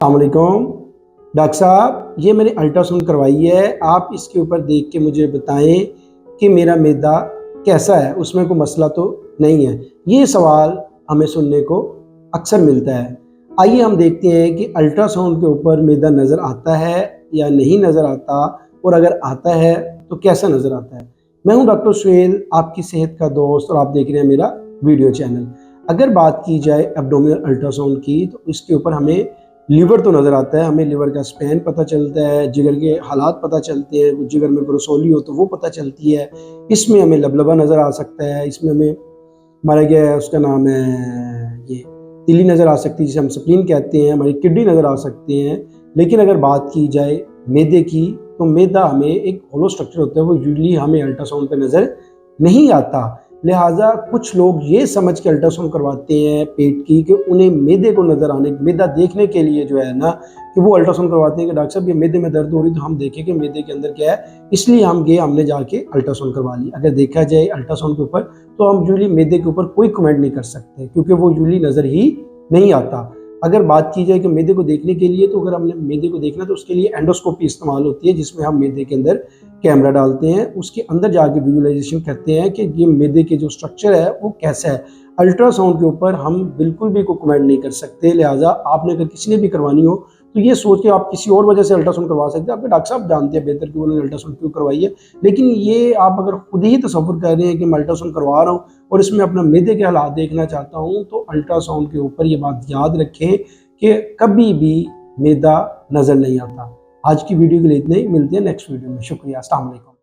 अस्सलामुअलैकुम डॉक्टर साहब, ये मैंने अल्ट्रासाउंड करवाई है। आप इसके ऊपर देख के मुझे बताएं कि मेरा मैदा कैसा है, उसमें कोई मसला तो नहीं है। ये सवाल हमें सुनने को अक्सर मिलता है। आइए हम देखते हैं कि अल्ट्रासाउंड के ऊपर मैदा नज़र आता है या नहीं नज़र आता, और अगर आता है तो कैसा नज़र आता है। मैं हूं डॉक्टर सुहेल, आपकी सेहत का दोस्त, और आप देख रहे हैं मेरा वीडियो चैनल। अगर बात की जाए एब्डोमिनल अल्ट्रासाउंड की, तो इसके ऊपर हमें लीवर तो नज़र आता है, हमें लीवर का स्पैन पता चलता है, जिगर के हालात पता चलते हैं, जिगर में ग्रोसोली हो तो वो पता चलती है। इसमें हमें लबलबा नज़र आ सकता है, इसमें हमें मारा गया है उसका नाम है ये तिली नज़र आ सकती है, जिसे हम स्प्लीन कहते हैं, हमारी किडनी नज़र आ सकती हैं। लेकिन अगर बात की जाए मैदे की, तो मैदा हमें एक होलो स्ट्रक्चर होता है, वो यूजली हमें अल्ट्रासाउंड पे नज़र नहीं आता। लिहाजा कुछ लोग ये समझ के अल्ट्रासाउंड करवाते हैं पेट की कि उन्हें मैदे को नज़र आने, मैदा देखने के लिए जो है ना, कि वो अल्ट्रासाउंड करवाते हैं कि डॉक्टर साहब ये मैदे में दर्द हो रही, तो हम देखें कि मैदे के अंदर क्या है, इसलिए हम गए, हमने जाके अल्ट्रासाउंड करवा ली। अगर देखा जाए अल्ट्रासाउंड के ऊपर, तो हम यूजली मैदे के ऊपर कोई कमेंट नहीं कर सकते, क्योंकि वो यूजली नज़र ही नहीं आता। अगर बात की जाए कि मैदे को देखने के लिए, तो अगर हमने मैदे को देखना तो उसके लिए एंडोस्कोपी इस्तेमाल होती है, जिसमें हम मैदे के अंदर कैमरा डालते हैं, उसके अंदर जाके विजुअलाइजेशन करते हैं कि ये मैदे के जो स्ट्रक्चर है वो कैसा है। अल्ट्रासाउंड के ऊपर हम बिल्कुल भी कोई कमेंट नहीं कर सकते। लिहाजा आपने अगर किसी ने भी करवानी हो, तो ये सोच के आप किसी और वजह से अल्ट्रासाउंड करवा सकते हैं। आपके डॉक्टर साहब जानते हैं बेहतर कि उन्होंने अल्ट्रासाउंड क्यों करवाई है। लेकिन ये आप अगर खुद ही तसव्वुर कर रहे हैं कि मैं अल्ट्रासाउंड करवा रहा हूँ और इसमें अपना मैदे के हालात देखना चाहता हूँ, तो अल्ट्रासाउंड के ऊपर ये बात याद रखें कि कभी भी मैदा नज़र नहीं आता। आज की वीडियो के लिए इतने ही, मिलते हैं नेक्स्ट वीडियो में। शुक्रिया, अस्सलाम वालेकुम।